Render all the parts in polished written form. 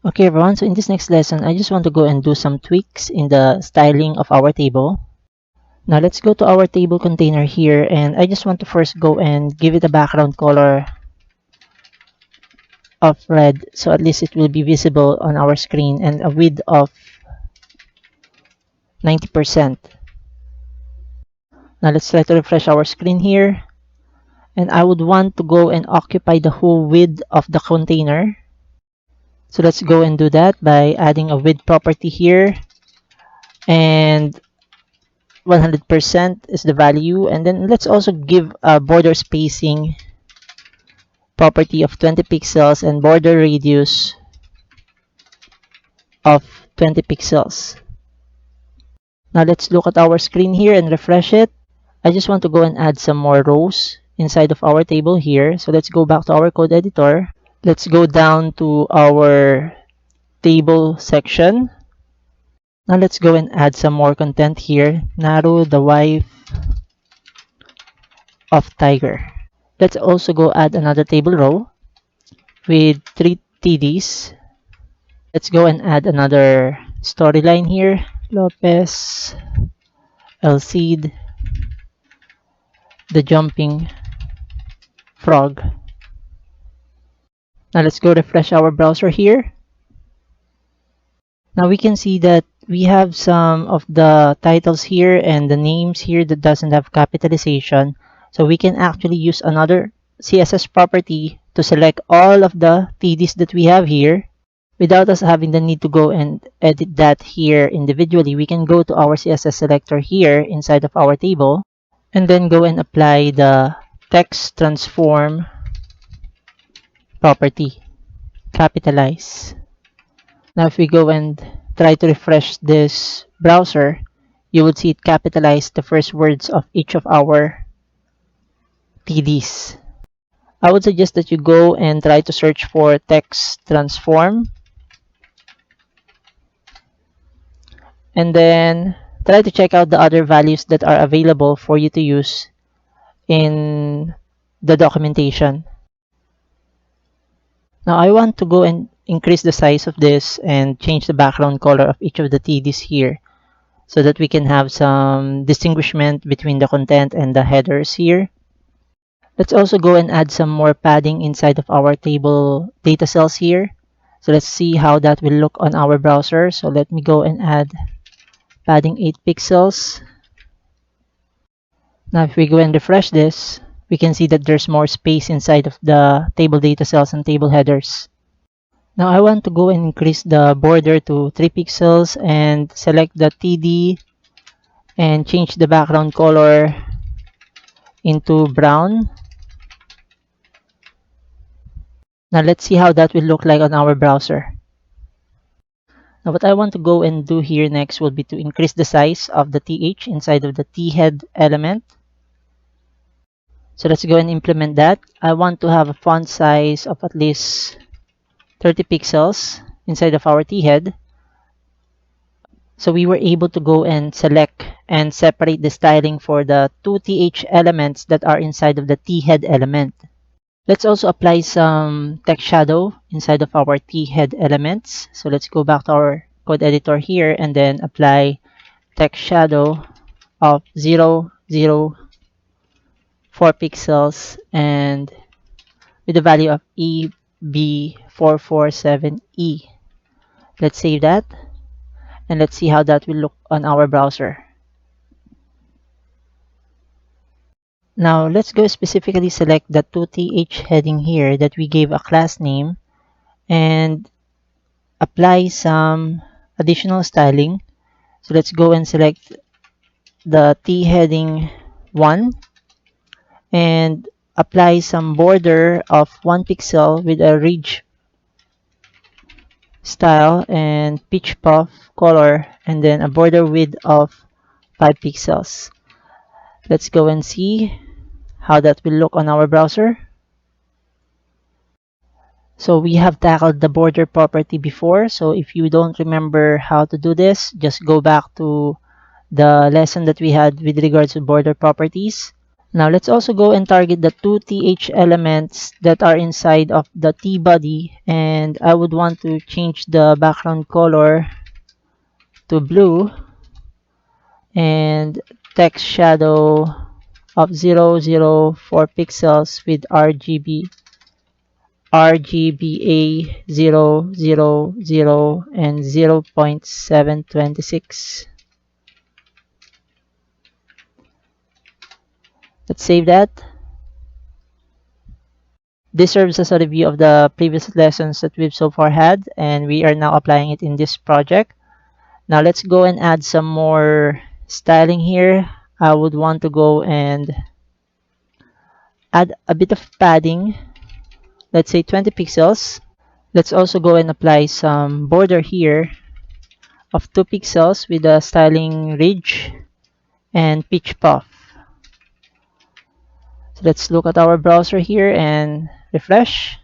Okay everyone, so in this next lesson, I just want to go and do some tweaks in the styling of our table. Now let's go to our table container here, and I just want to first go and give it a background color of red, so at least it will be visible on our screen, and a width of 90%. Now let's try to refresh our screen here, and I would want to go and occupy the whole width of the container. So let's go and do that by adding a width property here, and 100% is the value, and then let's also give a border spacing property of 20 pixels and border radius of 20 pixels. Now let's look at our screen here and refresh it. I just want to go and add some more rows inside of our table here. So let's go back to our code editor. Let's go down to our table section. Now let's go and add some more content here. Naru, the wife of Tiger. Let's also go add another table row with 3 TDs. Let's go and add another storyline here. Lopez, El Cid, the jumping frog. Now let's go refresh our browser here. Now we can see that we have some of the titles here and the names here that doesn't have capitalization. So we can actually use another CSS property to select all of the TDs that we have here. Without us having the need to go and edit that here individually, we can go to our CSS selector here inside of our table and then go and apply the text transform property, capitalize. Now if we go and try to refresh this browser, you would see it capitalize the first words of each of our TDs. I would suggest that you go and try to search for text transform and then try to check out the other values that are available for you to use in the documentation. Now I want to go and increase the size of this and change the background color of each of the TDs here so that we can have some distinguishment between the content and the headers here. Let's also go and add some more padding inside of our table data cells here. So let's see how that will look on our browser. So let me go and add padding 8 pixels. Now if we go and refresh this, we can see that there's more space inside of the table data cells and table headers. Now I want to go and increase the border to 3 pixels and select the TD and change the background color into brown. Now let's see how that will look like on our browser. Now what I want to go and do here next will be to increase the size of the TH inside of the T head element. So let's go and implement that. I want to have a font size of at least 30 pixels inside of our T head. So we were able to go and select and separate the styling for the two TH elements that are inside of the T head element. Let's also apply some text shadow inside of our T head elements. So let's go back to our code editor here and then apply text shadow of 0, 0, 4 pixels and with the value of EB447E. Let's save that and let's see how that will look on our browser. Now let's go specifically select the 2th heading here that we gave a class name and apply some additional styling. So let's go and select the T heading 1 and apply some border of 1 pixel with a ridge style and pitch puff color and then a border width of 5 pixels. Let's go and see how that will look on our browser. So we have tackled the border property before. So if you don't remember how to do this, just go back to the lesson that we had with regards to border properties. Now let's also go and target the two TH elements that are inside of the T body, and I would want to change the background color to blue and text shadow of 004 pixels with RGBA 000 and 0.726. Let's save that. This serves as a review of the previous lessons that we've so far had, and we are now applying it in this project. Now let's go and add some more styling here. I would want to go and add a bit of padding, let's say 20 pixels. Let's also go and apply some border here of 2 pixels with a styling ridge and pitch puff. So let's look at our browser here and refresh.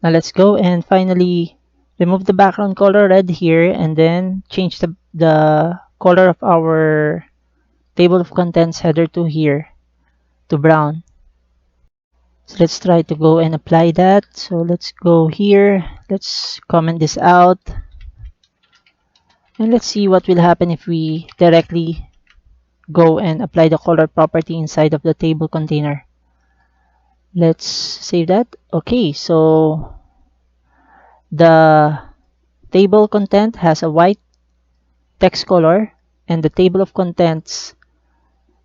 Now let's go and finally remove the background color red here and then change the color of our table of contents header to here to brown. So let's try to go and apply that. So let's go here. Let's comment this out. And let's see what will happen if we directly go and apply the color property inside of the table container. Let's save that. Okay, so the table content has a white text color and the table of contents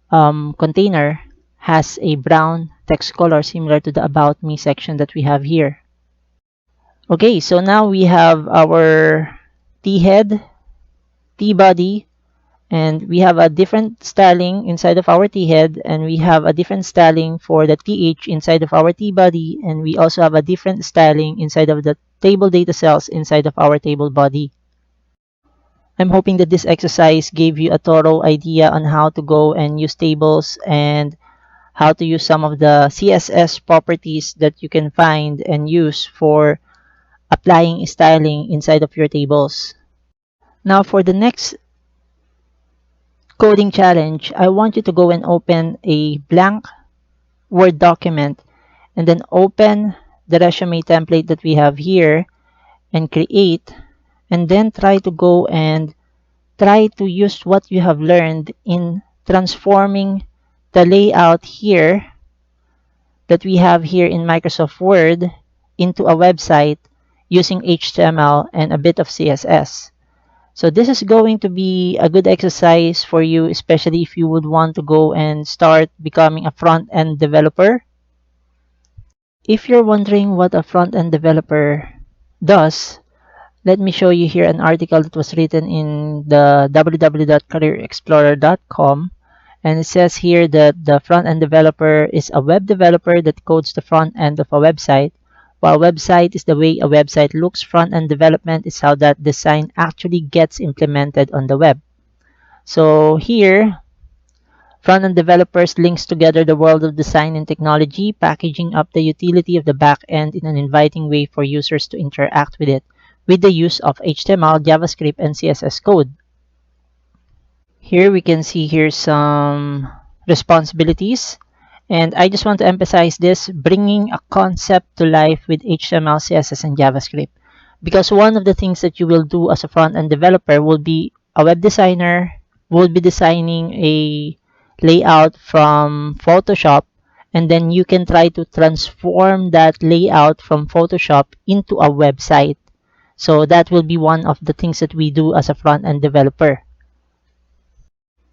container has a brown text color similar to the About Me section that we have here. Okay, so now we have our T head, T body, and we have a different styling inside of our T head, and we have a different styling for the TH inside of our T body, and we also have a different styling inside of the table data cells inside of our table body. I'm hoping that this exercise gave you a thorough idea on how to go and use tables and how to use some of the CSS properties that you can find and use for applying styling inside of your tables. Now for the next coding challenge, I want you to go and open a blank Word document and then open the resume template that we have here and create, and then try to go and try to use what you have learned in transforming the layout here that we have here in Microsoft Word into a website using HTML and a bit of CSS. So this is going to be a good exercise for you, especially if you would want to go and start becoming a front-end developer. If you're wondering what a front-end developer does, let me show you here an article that was written in the www.careerexplorer.com, and it says here that the front-end developer is a web developer that codes the front end of a website. While website is the way a website looks, front-end development is how that design actually gets implemented on the web. So here, front-end developers links together the world of design and technology, packaging up the utility of the back end in an inviting way for users to interact with it with the use of HTML, JavaScript, and CSS code. Here we can see here some responsibilities. And I just want to emphasize this, bringing a concept to life with HTML, CSS, and JavaScript. Because one of the things that you will do as a front-end developer will be a web designer, will be designing a layout from Photoshop, and then you can try to transform that layout from Photoshop into a website. So that will be one of the things that we do as a front-end developer.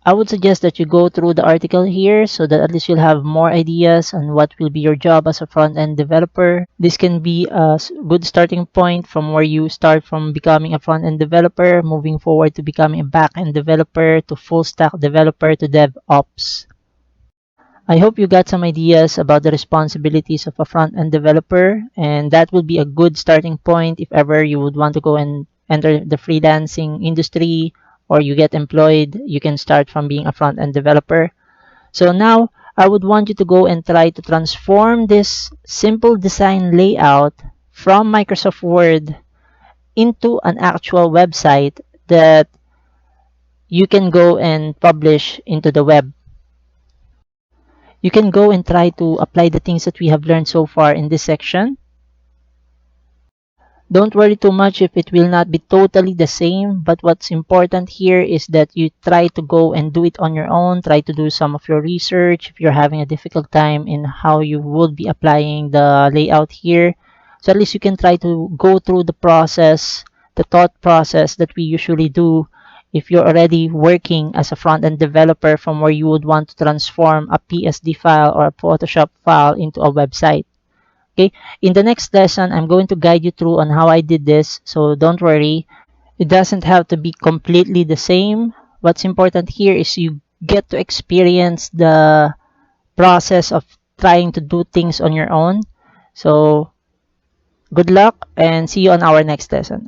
I would suggest that you go through the article here so that at least you'll have more ideas on what will be your job as a front-end developer. This can be a good starting point from where you start from becoming a front-end developer, moving forward to becoming a back-end developer, to full-stack developer, to DevOps. I hope you got some ideas about the responsibilities of a front-end developer, and that will be a good starting point if ever you would want to go and enter the freelancing industry or you get employed. You can start from being a front-end developer. So now I would want you to go and try to transform this simple design layout from Microsoft Word into an actual website that you can go and publish into the web. You can go and try to apply the things that we have learned so far in this section. Don't worry too much if it will not be totally the same, but what's important here is that you try to go and do it on your own, try to do some of your research if you're having a difficult time in how you would be applying the layout here. So at least you can try to go through the process, the thought process that we usually do if you're already working as a front-end developer from where you would want to transform a PSD file or a Photoshop file into a website. Okay, in the next lesson, I'm going to guide you through on how I did this, so don't worry. It doesn't have to be completely the same. What's important here is you get to experience the process of trying to do things on your own. So good luck and see you on our next lesson.